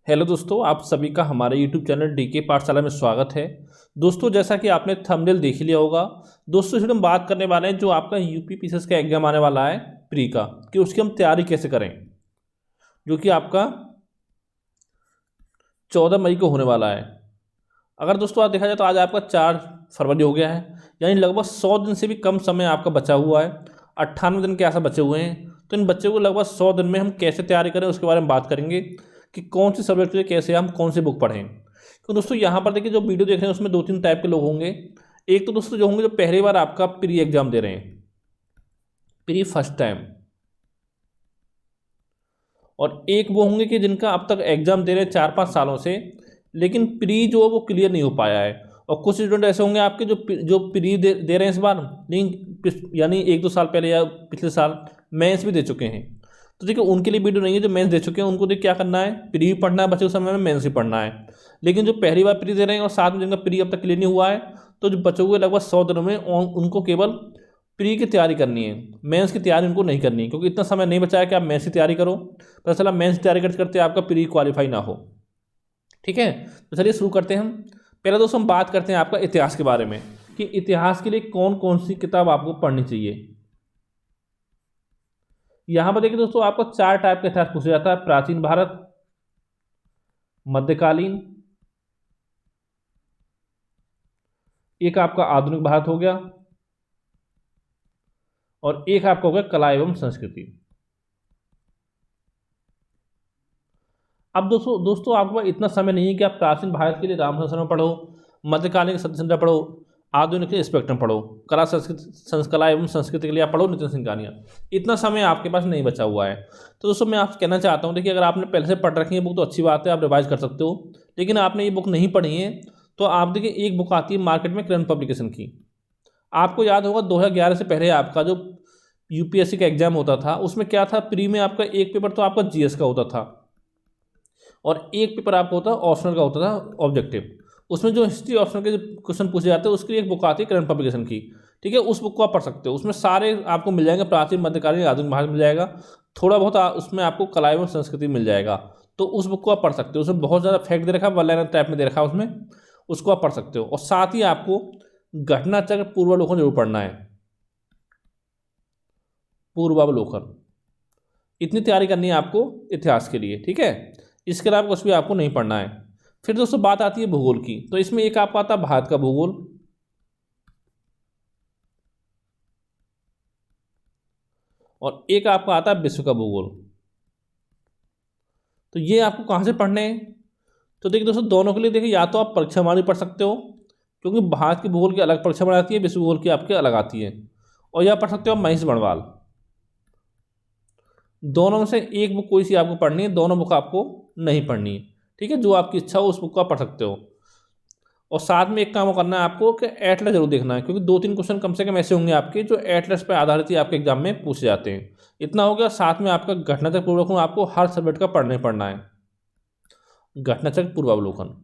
Hello दोस्तों, आप सभी का हमारे यूट्यूब चैनल डीके पाठशाला में स्वागत है। दोस्तों, जैसा कि आपने थंबनेल देख लिया होगा, दोस्तों इसमें हम बात करने वाले हैं जो आपका यूपी पीसीएस का एग्जाम आने वाला है प्री का, कि उसकी हम तैयारी कैसे करें, जो कि आपका 14 मई को होने वाला है। अगर दोस्तों आज देखा जाए तो आज आपका 4 फरवरी हो गया है, यानी लगभग 100 दिन से भी कम समय आपका बचा हुआ है। 98 दिन के ऐसा बचे हुए हैं। तो इन बच्चों को लगभग 100 दिन में हम कैसे तैयारी करें उसके बारे में बात करेंगे कि कौन सी सब्जेक्ट के कैसे हम कौन सी बुक पढ़ें। तो दोस्तों यहाँ पर देखिए, जो वीडियो देख रहे हैं उसमें 2-3 टाइप के लोग होंगे। एक तो दोस्तों जो होंगे जो पहली बार आपका प्री एग्जाम दे रहे हैं, प्री फर्स्ट टाइम, और एक वो होंगे कि जिनका अब तक एग्जाम दे रहे हैं 4-5 सालों से, लेकिन प्री जो है वो क्लियर नहीं हो पाया है। और कुछ स्टूडेंट ऐसे होंगे आपके जो प्री दे रहे हैं इस बार, लेकिन यानी 1-2 साल पहले या पिछले साल मेंस भी दे चुके हैं। तो देखिए उनके लिए वीडियो नहीं है। जो मेंस दे चुके हैं उनको देखिए क्या करना है, प्री भी पढ़ना है बच्चे के समय में, मेंस भी पढ़ना है। लेकिन जो पहली बार प्री दे रहे हैं और साथ में जिनका प्री अब तक क्लियर नहीं हुआ है, तो जो बच्चों को लगभग 100 दिनों में उनको केवल प्री की तैयारी करनी है, मेंस की तैयारी उनको नहीं करनी है, क्योंकि इतना समय नहीं बचा है कि आप मेंस की तैयारी करो। पता चला मेंस की तैयारी करते करते आपका प्री क्वालिफाई ना हो। ठीक है, तो चलिए शुरू करते हैं हम। पहले दोस्तों हम बात करते हैं आपका इतिहास के बारे में, कि इतिहास के लिए कौन कौन सी किताब आपको पढ़नी चाहिए। यहां पर देखिए दोस्तों, आपको 4 टाइप का इतिहास पूछा जाता है: प्राचीन भारत, मध्यकालीन, एक आपका आधुनिक भारत हो गया, और एक आपका हो गया कला एवं संस्कृति। अब दोस्तों आपके पास इतना समय नहीं है कि आप प्राचीन भारत के लिए रामचंद्र शर्मा पढ़ो, मध्यकालीन के सत्येंद्र पढ़ो, आधुनिक के लिए स्पेक्ट्रम पढ़ो, कला एवं संस्कृति के लिए आप पढ़ो नितिन सिंह कानिया। इतना समय आपके पास नहीं बचा हुआ है। तो दोस्तों मैं आपसे कहना चाहता हूँ, देखिए अगर आपने पहले से पढ़ रखी है बुक तो अच्छी बात है, आप रिवाइज कर सकते हो। लेकिन आपने ये बुक नहीं पढ़ी है तो आप देखिए, एक बुक आती है मार्केट में करंट पब्लिकेशन की। आपको याद होगा 2011 से पहले आपका जो यूपीएससी का एग्जाम होता था उसमें क्या था, प्री में आपका एक पेपर तो आपका जीएस का होता था और एक पेपर आपको होता ऑप्शनल का होता था ऑब्जेक्टिव। उसमें जो हिस्ट्री ऑप्शनल के क्वेश्चन पूछे जाते हैं उसके लिए एक बुक आती है करंट पब्लिकेशन की। ठीक है, उस बुक को आप पढ़ सकते हो। उसमें सारे आपको मिल जाएंगे, प्राचीन, मध्यकालीन, आधुनिक भारत मिल जाएगा, थोड़ा बहुत उसमें आपको कला एवं संस्कृति मिल जाएगा। तो उस बुक को आप पढ़ सकते हो। उसमें बहुत ज़्यादा फैक्ट दे रखा है, वन लाइनर टाइप में दे रखा है उसमें, उसको आप पढ़ सकते हो। और साथ ही आपको घटनाचक्र पूर्वावलोकन जरूर पढ़ना है, पूर्वावलोकन। इतनी तैयारी करनी है आपको इतिहास के लिए। ठीक है, इसके अलावा कुछ भी आपको नहीं पढ़ना है। फिर दोस्तों बात आती है भूगोल की। तो इसमें एक आपका आता है भारत का भूगोल, और एक आपका आता है विश्व का भूगोल। तो ये आपको कहाँ से पढ़ने हैं? तो देखिए दोस्तों, दोनों के लिए देखिए, या तो आप परीक्षा वाणी पढ़ सकते हो, क्योंकि भारत की भूगोल की अलग परीक्षा वाणी आती है, विश्व भूगोल की आपके अलग आती है, और या पढ़ सकते हो महेश बणवाल। दोनों में से एक बुक कोई सी आपको पढ़नी है, दोनों बुक आपको नहीं पढ़नी है। ठीक है, जो आपकी इच्छा हो उस बुक को आप पढ़ सकते हो। और साथ में एक काम करना है आपको कि एटलस जरूर देखना है, क्योंकि 2-3 क्वेश्चन कम से कम ऐसे होंगे आपके जो एटलस पर आधारित ही आपके एग्जाम में पूछे जाते हैं। इतना हो गया। साथ में आपका घटनाचक्र पूर्वावलोकन आपको हर सब्जेक्ट का पढ़ना है, घटनाचक्र पूर्वावलोकन।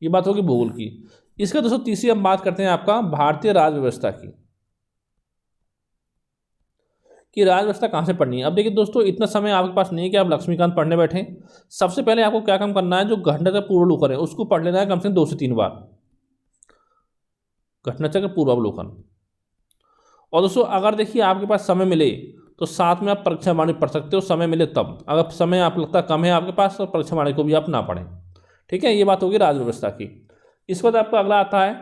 ये बात होगी भूगोल की। इसका दोस्तों तीसरी हम बात करते हैं आपका भारतीय राज्य व्यवस्था की, कि राज्य व्यवस्था कहाँ से पढ़नी है। अब देखिए दोस्तों, इतना समय आपके पास नहीं है कि आप लक्ष्मीकांत पढ़ने बैठें। सबसे पहले आपको क्या काम करना है, जो घटनाचक्र पूर्वावलोकन है उसको पढ़ लेना है कम से कम 2 से 3 बार, घटनाचक्र पूर्वावलोकन। और दोस्तों अगर देखिए आपके पास समय मिले तो साथ में आप परीक्षा वाणी पढ़ सकते हो, समय मिले तब। अगर समय आप लगता कम है आपके पास तो परीक्षा वाणी को भी आप ना पढ़ें। ठीक है, ये बात होगी राज्य व्यवस्था की। इसके बाद आपका अगला आता है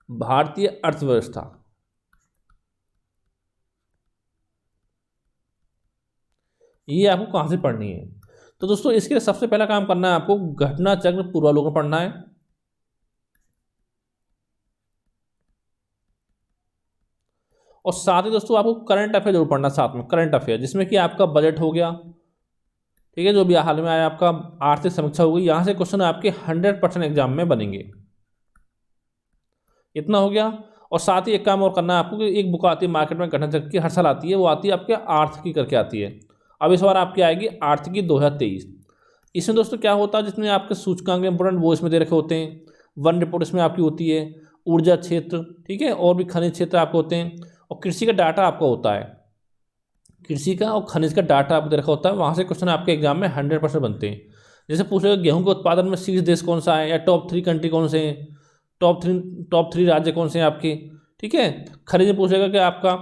भारतीय अर्थव्यवस्था। ये आपको कहाँ से पढ़नी है? तो दोस्तों इसके लिए सबसे पहला काम करना है आपको घटनाचक्र पूर्वावलोकन पढ़ना है, और साथ ही दोस्तों आपको करंट अफेयर जरूर पढ़ना साथ में, करंट अफेयर, जिसमें कि आपका बजट हो गया। ठीक है, जो भी हाल में आया आपका आर्थिक समीक्षा होगी, यहाँ से क्वेश्चन आपके 100% एग्जाम में बनेंगे। इतना हो गया। और साथ ही एक काम और करना है आपको कि एक बुक आती है मार्केट में घटनाचक्र की, हर साल आती है, वो आती है आपके आर्थिकी करके आती है। अब इस बार आपकी आएगी आर्थिकी 2023। इसमें दोस्तों क्या होता है, जितने आपके सूचकांक इंपोर्टेंट वो इसमें दे रखे होते हैं। वन रिपोर्ट इसमें आपकी होती है, ऊर्जा क्षेत्र, ठीक है, और भी खनिज क्षेत्र आपको होते हैं, और कृषि का डाटा आपका होता है। कृषि का और खनिज का डाटा आपको दे रखा होता है, वहाँ से क्वेश्चन आपके एग्जाम में 100% बनते हैं। जैसे पूछेगा गेहूं के उत्पादन में शीर्ष देश कौन सा है, या टॉप 3 कंट्री कौन से हैं, टॉप थ्री राज्य कौन से हैं आपके, ठीक है। खनिज में पूछेगा कि आपका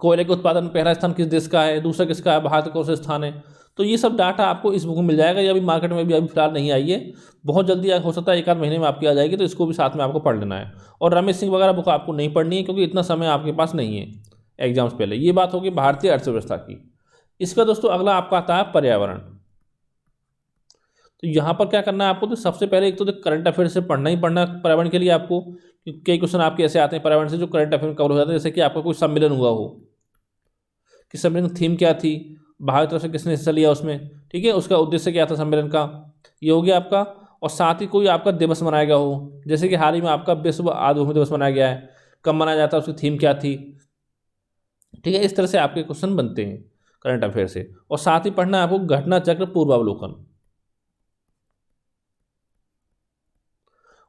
कोयले के उत्पादन में पहला स्थान किस देश का है, दूसरा किसका है, भारत का कौन सा स्थान है। तो ये सब डाटा आपको इस बुक में मिल जाएगा। ये अभी मार्केट में भी अभी फिलहाल नहीं आई है, बहुत जल्दी हो सकता है 1 आध महीने में आपकी आ जाएगी, तो इसको भी साथ में आपको पढ़ लेना है। और रमेश सिंह वगैरह बुक आपको नहीं पढ़नी है, क्योंकि इतना समय आपके पास नहीं है एग्जाम्स पहले। ये बात होगी भारतीय अर्थव्यवस्था की। इसका दोस्तों अगला आपका आता है पर्यावरण। तो यहाँ पर क्या करना है आपको, तो सबसे पहले एक तो करंट अफेयर से पढ़ना ही पढ़ना है पर्यावरण के लिए आपको। कई क्वेश्चन आपके ऐसे आते हैं पर्यावरण से जो करंट अफेयर में कवर हो जाते हैं, जैसे कि आपका कोई सम्मेलन हुआ हो, कि सम्मेलन की थीम क्या थी, भारत तरफ से किसने हिस्सा लिया उसमें, ठीक है, उसका उद्देश्य क्या था सम्मेलन का, ये हो गया आपका। और साथ ही कोई आपका दिवस मनाया गया हो, जैसे कि हाल ही में आपका विश्व आर्द्रभूमि दिवस मनाया गया है, कब मनाया जाता है, उसकी थीम क्या थी, ठीक है। इस तरह से आपके क्वेश्चन बनते हैं करंट अफेयर से। और साथ ही पढ़ना है आपको घटना चक्र पूर्वावलोकन।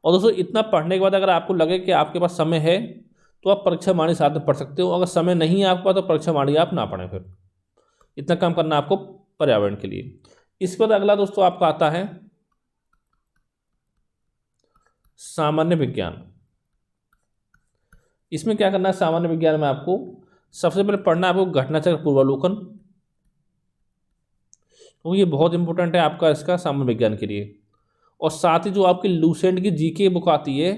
और दोस्तों इतना पढ़ने के बाद अगर आपको लगे कि आपके पास समय है, तो आप परीक्षा वाणी साथ में पढ़ सकते हो। अगर समय नहीं है आपके पास, तो परीक्षा वाणी आप ना पढ़ें। फिर इतना काम करना है आपको पर्यावरण के लिए। इसके बाद अगला दोस्तों आपका आता है सामान्य विज्ञान। इसमें क्या करना है, सामान्य विज्ञान में आपको सबसे पहले पढ़ना है आपको घटना चक्र पूर्वावलोकन, तो ये बहुत इंपॉर्टेंट है आपका इसका सामान्य विज्ञान के लिए। और साथ ही जो आपकी लूसेंट की जीके बुक आती है,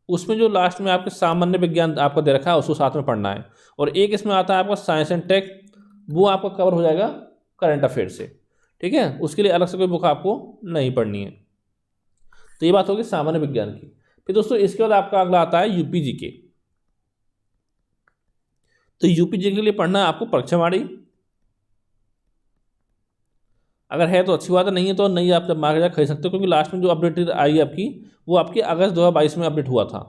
उसमें जो लास्ट में आपके सामान्य विज्ञान आपको दे रखा है, उसको साथ में पढ़ना है। और एक इसमें आता है आपका साइंस एंड टेक, वो आपका कवर हो जाएगा करंट अफेयर से, ठीक है। उसके लिए अलग से कोई बुक आपको नहीं पढ़नी है। तो ये बात होगी सामान्य विज्ञान की। फिर दोस्तों इसके बाद आपका अगला आता है यूपी जीके। तो यूपी जीके के लिए पढ़ना है आपको परीक्षा वाणी। अगर है तो अच्छी बात है, नहीं है तो नहीं, आप जब मार्केट जाकर खरीद सकते हो, क्योंकि लास्ट में जो अपडेट आई है आपकी, वो आपकी अगस्त 2022 में अपडेट हुआ था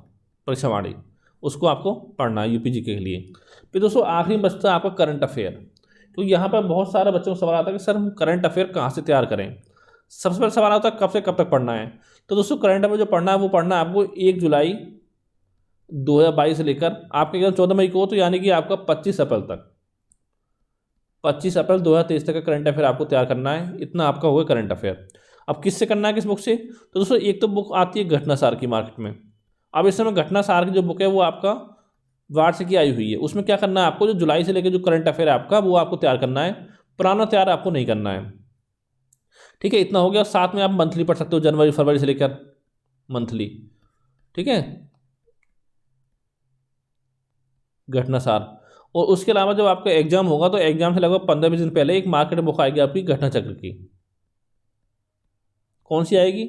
परीक्षा वाणी, उसको आपको पढ़ना है यूपी जीके के लिए। फिर दोस्तों आखिरी में बचता है आपका करंट अफेयर। तो यहाँ पर बहुत सारे बच्चों को सवाल आता है कि सर हम करंट अफेयर कहाँ से तैयार करें। सबसे पहले सवाल आता है कब से कब तक पढ़ना है। तो दोस्तों करंट अफेयर जो पढ़ना है वो पढ़ना है आपको 1 जुलाई 2022 से लेकर आपके एग्जाम 14 मई को हो, तो यानी कि आपका 25 अप्रैल तक, 25 अप्रैल 2023 तक का करंट अफेयर आपको तैयार करना है। इतना आपका होगा करंट अफेयर। अब किससे करना है, किस बुक से। तो दोस्तों एक तो बुक आती है घटनासार की मार्केट में। अब इस समय घटनासार की जो बुक है वो आपका वार्षिक की आई हुई है। उसमें क्या करना है आपको, जो जुलाई से लेकर जो करंट अफेयर है आपका, वो आपको तैयार करना है, पुराना तैयार आपको नहीं करना है, ठीक है। इतना हो गया। साथ में आप मंथली पढ़ सकते हो, जनवरी फरवरी से लेकर मंथली, ठीक है, घटनासार। और उसके अलावा जब आपका एग्जाम होगा, तो एग्जाम से लगभग 15-20 दिन पहले एक मार्केट बुक आएगी आपकी घटना चक्र की। कौन सी आएगी,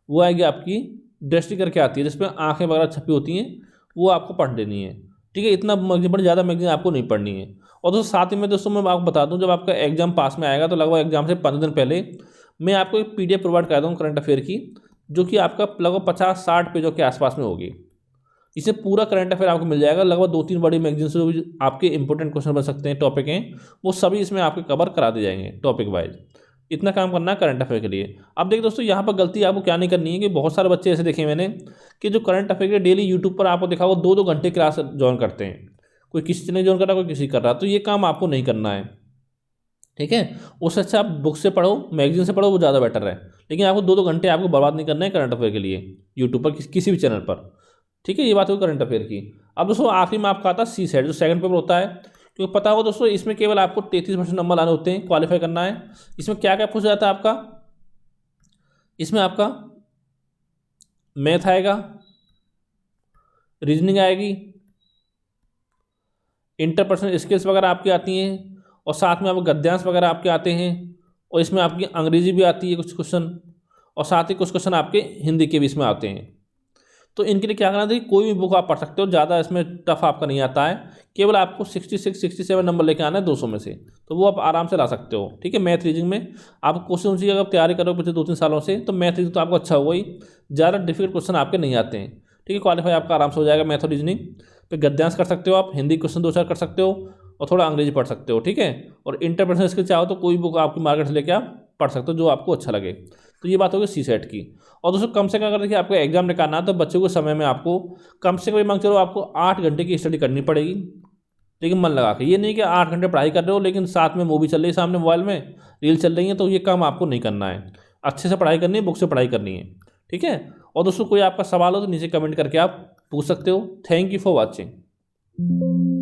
वो आएगी आपकी दृष्टि करके आती है, जिसमें आंखें वगैरह छपी होती हैं, वो आपको पढ़ लेनी है, ठीक है। इतना मैगजीन बड़ी ज़्यादा मैगजीन आपको नहीं पढ़नी है। और दोस्तों साथ ही में दोस्तों मैं आपको बता दूं, जब आपका एग्जाम पास में आएगा, तो लगभग एग्जाम से 15 दिन पहले मैं आपको एक PDF प्रोवाइड करा दूँ करंट अफेयर की, जो कि आपका लगभग 50-60 पेजों के आसपास में होगी। इससे पूरा करंट अफेयर आपको मिल जाएगा। लगभग 2-3 बड़ी मैगजीन से जो भी आपके इंपॉर्टेंट क्वेश्चन बन सकते हैं, टॉपिक हैं, वो सभी इसमें आपके कवर करा दिए जाएंगे टॉपिक वाइज। इतना काम करना है करंट अफेयर के लिए। अब देखिए दोस्तों यहाँ पर गलती आपको क्या नहीं करनी है, कि बहुत सारे बच्चे ऐसे देखे मैंने कि जो करंट अफेयर के डेली यूट्यूब पर आपको देखा वो 2-2 घंटे क्लास ज्वाइन करते हैं। कोई किसी ने ज्वाइन कर रहा, कोई किसी कर रहा। तो ये काम आपको नहीं करना है, ठीक है। उससे अच्छा आप बुक से पढ़ो, मैगजीन से पढ़ो, वो ज़्यादा बेटर है। लेकिन आपको 2-2 घंटे आपको बर्बाद नहीं करना है करंट अफेयर के लिए यूट्यूब पर, किसी भी चैनल पर, ठीक है। ये बात होगी करंट अफेयर की। अब दोस्तों आखिरी में आपका आता है CSAT, जो सेकंड पेपर होता है। क्योंकि पता होगा दोस्तों, इसमें केवल आपको 33% नंबर लाने होते हैं, क्वालिफाई करना है। इसमें क्या क्या पूछा जाता है आपका, इसमें आपका मैथ आएगा, रीजनिंग आएगी, इंटरपर्सनल स्किल्स वगैरह आपकी आती हैं, और साथ में आपको गद्यांश वगैरह आपके आते हैं, और इसमें आपकी अंग्रेजी भी आती है कुछ क्वेश्चन, और साथ ही कुछ क्वेश्चन आपके हिंदी के भी इसमें आते हैं। तो इनके लिए क्या करना था, कोई भी बुक आप पढ़ सकते हो, ज़्यादा इसमें टफ आपका नहीं आता है। केवल आपको 66-67 नंबर लेके आना है 200 में से, तो वो आप आराम से ला सकते हो, ठीक है। मैथ रीजनिंग में आप क्वेश्चन उसी अगर तैयारी करो पिछले 2-3 सालों से, तो मैथ रीजनिंग तो आपको अच्छा हुआ ही, ज़्यादा डिफिकल्ट क्वेश्चन आपके नहीं आते हैं, ठीक है। क्वालिफाई आपका आराम से हो जाएगा मैथ और रीजनिंग। फिर गद्यांश कर सकते हो आप, हिंदी क्वेश्चन 2-4 कर सकते हो, और थोड़ा अंग्रेजी पढ़ सकते हो, ठीक है। और इंटरपर्सनल स्किल चाहो तो कोई बुक आपकी मार्केट से लेके आप पढ़ सकते हो, जो आपको अच्छा लगे। तो ये बात होगी CSAT की। और दोस्तों कम से कम अगर देखिए आपको एग्जाम निकालना है, तो बच्चों के समय में आपको कम से कम मांग चलो आपको 8 घंटे की स्टडी करनी पड़ेगी, लेकिन मन लगा के। ये नहीं कि 8 घंटे पढ़ाई कर रहे हो लेकिन साथ में मूवी चल रही है, सामने मोबाइल में रील चल रही है, तो ये काम आपको नहीं करना है। अच्छे से पढ़ाई करनी है, बुक से पढ़ाई करनी है, ठीक है। और दोस्तों कोई आपका सवाल हो तो नीचे कमेंट करके आप पूछ सकते हो। Thank you for watching.